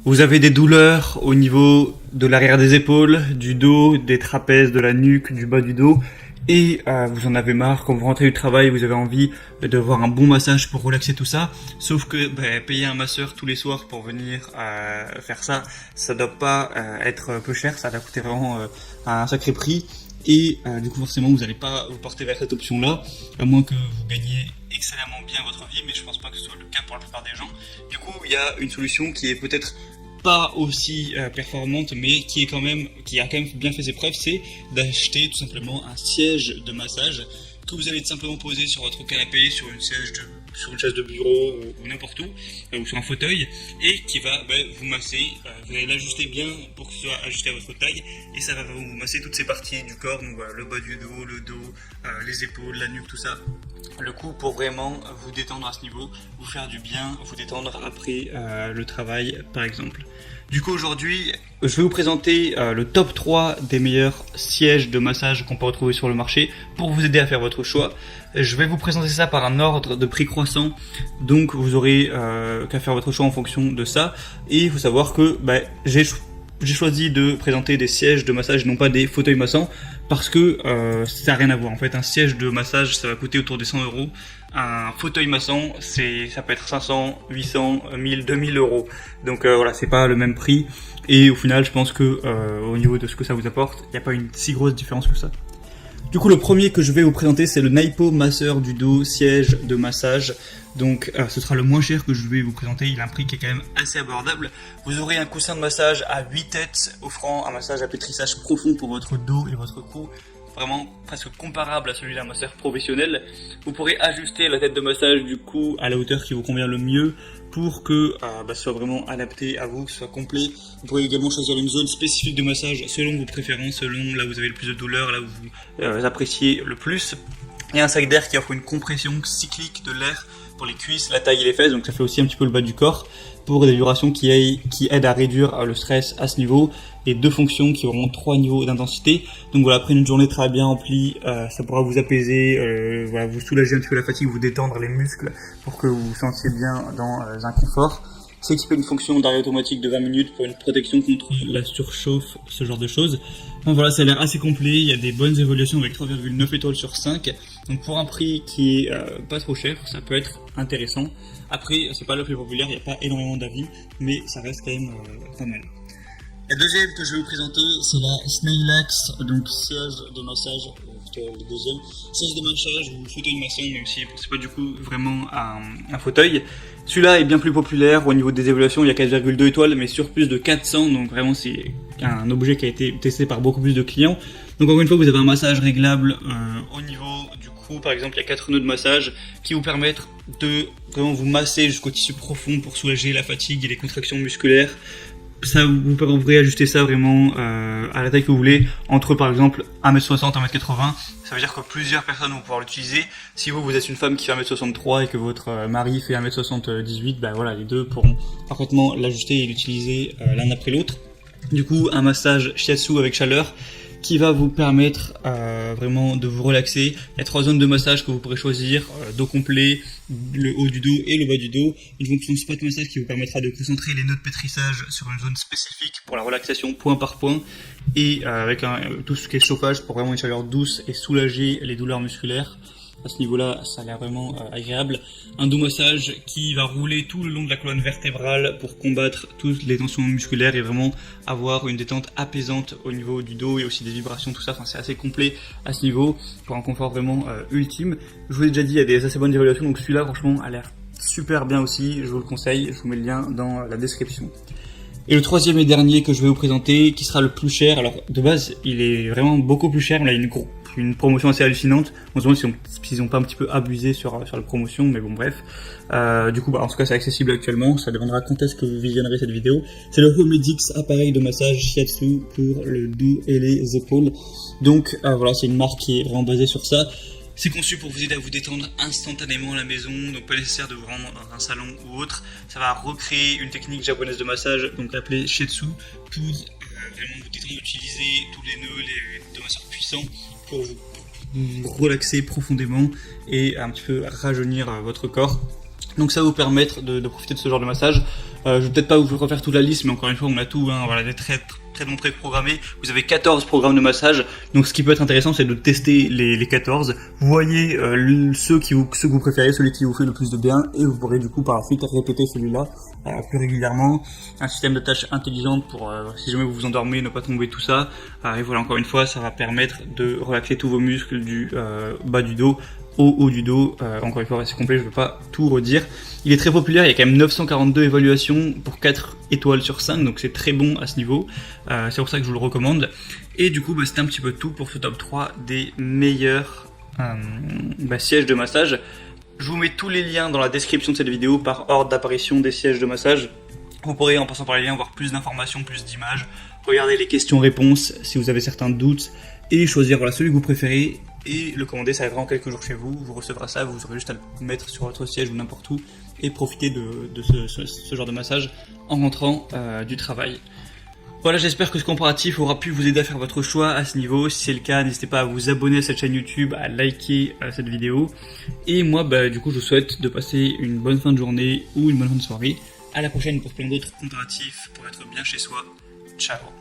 Vous avez des douleurs au niveau de l'arrière des épaules, du dos, des trapèzes, de la nuque, du bas du dos, et vous en avez marre. Quand vous rentrez du travail, vous avez envie d'avoir un bon massage pour relaxer tout ça. Sauf que payer un masseur tous les soirs pour venir faire ça, ça doit pas être peu cher. Ça va coûter vraiment un sacré prix. Et du coup forcément vous n'allez pas vous porter vers cette option-là, à moins que vous gagniez excellemment bien votre vie, mais je pense pas que ce soit le cas pour la plupart des gens. Du coup il y a une solution qui est peut-être pas aussi performante, mais qui a quand même bien fait ses preuves, c'est d'acheter tout simplement un siège de massage que vous allez tout simplement poser sur votre canapé, sur une chaise de bureau ou n'importe où, ou sur un fauteuil, et qui va vous masser. Vous allez l'ajuster bien pour que ce soit ajusté à votre taille, et ça va vous masser toutes ces parties du corps, donc voilà, le bas du dos, le dos, les épaules, la nuque, tout ça. Le coup pour vraiment vous détendre à ce niveau, vous faire du bien, vous détendre après le travail par exemple. Du coup aujourd'hui, je vais vous présenter le top 3 des meilleurs sièges de massage qu'on peut retrouver sur le marché pour vous aider à faire votre choix. Je vais vous présenter ça par un ordre de prix croissant, donc vous aurez qu'à faire votre choix en fonction de ça. Et il faut savoir que j'ai choisi de présenter des sièges de massage, non pas des fauteuils massants, parce que ça n'a rien à voir. En fait, un siège de massage, ça va coûter autour des 100 €. Un fauteuil massant, ça peut être 500, 800, 1000, 2000 €. Donc voilà, c'est pas le même prix. Et au final, je pense que au niveau de ce que ça vous apporte, il n'y a pas une si grosse différence que ça. Du coup, le premier que je vais vous présenter, c'est le Naipo Masseur du dos siège de massage. Donc, ce sera le moins cher que je vais vous présenter. Il a un prix qui est quand même assez abordable. Vous aurez un coussin de massage à 8 têtes, offrant un massage à pétrissage profond pour votre dos et votre cou. Vraiment presque comparable à celui d'un masseur professionnel. Vous pourrez ajuster la tête de massage du cou à la hauteur qui vous convient le mieux pour que ce soit vraiment adapté à vous, que ce soit complet. Vous pourrez également choisir une zone spécifique de massage selon vos préférences, selon là où vous avez le plus de douleur, là où vous appréciez le plus. Il y a un sac d'air qui offre une compression cyclique de l'air pour les cuisses, la taille et les fesses, donc ça fait aussi un petit peu le bas du corps, pour des vibrations qui aident à réduire le stress à ce niveau, et 2 fonctions qui auront 3 niveaux d'intensité. Donc voilà, après une journée très bien remplie, ça pourra vous apaiser, vous soulager un petit peu la fatigue, vous détendre les muscles pour que vous vous sentiez bien dans un confort. C'est équipé d'une fonction d'arrêt automatique de 20 minutes pour une protection contre la surchauffe, ce genre de choses. Donc voilà, ça a l'air assez complet, il y a des bonnes évaluations avec 3,9 étoiles sur 5. Donc pour un prix qui est pas trop cher, ça peut être intéressant. Après, c'est pas le plus populaire, il n'y a pas énormément d'avis, mais ça reste quand même pas mal. La deuxième que je vais vous présenter, c'est la Snailax, donc siège de massage, le deuxième, siège de massage ou fauteuil massant, même si c'est pas du coup vraiment un fauteuil. Celui-là est bien plus populaire, au niveau des évaluations il y a 4,2 étoiles, mais sur plus de 400, donc vraiment c'est un objet qui a été testé par beaucoup plus de clients. Donc encore une fois, vous avez un massage réglable au niveau du cou, par exemple il y a 4 nœuds de massage qui vous permettent de vraiment vous masser jusqu'au tissu profond pour soulager la fatigue et les contractions musculaires. Ça, vous pourrez ajuster ça vraiment à la taille que vous voulez, entre par exemple 1m60, 1m80, ça veut dire que plusieurs personnes vont pouvoir l'utiliser. Si vous êtes une femme qui fait 1m63 et que votre mari fait 1m78, voilà, les deux pourront parfaitement l'ajuster et l'utiliser l'un après l'autre. Du coup, un massage shiatsu avec chaleur qui va vous permettre vraiment de vous relaxer. Il y a 3 zones de massage que vous pourrez choisir, dos complet, le haut du dos et le bas du dos. Une fonction spot massage qui vous permettra de concentrer les nœuds de pétrissage sur une zone spécifique pour la relaxation point par point, et avec tout ce qui est chauffage pour vraiment une chaleur douce et soulager les douleurs musculaires. À ce niveau-là, ça a l'air vraiment agréable. Un dos massage qui va rouler tout le long de la colonne vertébrale pour combattre toutes les tensions musculaires et vraiment avoir une détente apaisante au niveau du dos et aussi des vibrations, tout ça. Enfin, c'est assez complet à ce niveau pour un confort vraiment ultime. Je vous ai déjà dit, il y a des assez bonnes évaluations, donc celui-là, franchement, a l'air super bien aussi. Je vous le conseille, je vous mets le lien dans la description. Et le troisième et dernier que je vais vous présenter, qui sera le plus cher. Alors, de base, il est vraiment beaucoup plus cher. Là, il y a une promotion assez hallucinante. On se demande s'ils ont pas un petit peu abusé sur la promotion, mais bon, bref. Du coup, en tout cas, c'est accessible actuellement. Ça dépendra quand est-ce que vous visionnerez cette vidéo. C'est le Homedix appareil de massage shiatsu pour le dos et les épaules. Donc, voilà, c'est une marque qui est vraiment basée sur ça. C'est conçu pour vous aider à vous détendre instantanément à la maison, donc pas nécessaire de vous rendre dans un salon ou autre. Ça va recréer une technique japonaise de massage, donc appelée Shiatsu, pour vraiment vous détendre, utiliser tous les nœuds, les masseurs puissants pour vous relaxer profondément et un petit peu rajeunir votre corps. Donc ça va vous permettre de profiter de ce genre de massage. Je vais peut-être pas vous refaire toute la liste, mais encore une fois, on a tout, hein, voilà, des très bons préprogrammés. Vous avez 14 programmes de massage, donc ce qui peut être intéressant, c'est de tester les 14. Vous voyez ceux que vous préférez, celui qui vous fait le plus de bien, et vous pourrez du coup par la suite répéter celui-là plus régulièrement. Un système de tâches intelligente pour si jamais vous vous endormez, ne pas tomber, tout ça. Et voilà, encore une fois, ça va permettre de relaxer tous vos muscles du bas du dos au haut du dos. Encore une fois, c'est complet, je ne veux pas tout redire. Il est très populaire, il y a quand même 942 évaluations pour 4 étoiles sur 5, donc c'est très bon à ce niveau. C'est pour ça que je vous le recommande. Et du coup, c'était un petit peu tout pour ce top 3 des meilleurs sièges de massage. Je vous mets tous les liens dans la description de cette vidéo par ordre d'apparition des sièges de massage. Vous pourrez, en passant par les liens, voir plus d'informations, plus d'images, regarder les questions-réponses si vous avez certains doutes, et choisir celui que vous préférez, et le commander. Ça arrivera en quelques jours chez vous, vous recevrez ça, vous aurez juste à le mettre sur votre siège ou n'importe où, et profiter de ce genre de massage en rentrant du travail. Voilà, j'espère que ce comparatif aura pu vous aider à faire votre choix à ce niveau. Si c'est le cas, n'hésitez pas à vous abonner à cette chaîne YouTube, à liker cette vidéo. Et moi, du coup, je vous souhaite de passer une bonne fin de journée ou une bonne fin de soirée. À la prochaine pour plein d'autres comparatifs pour être bien chez soi. Ciao.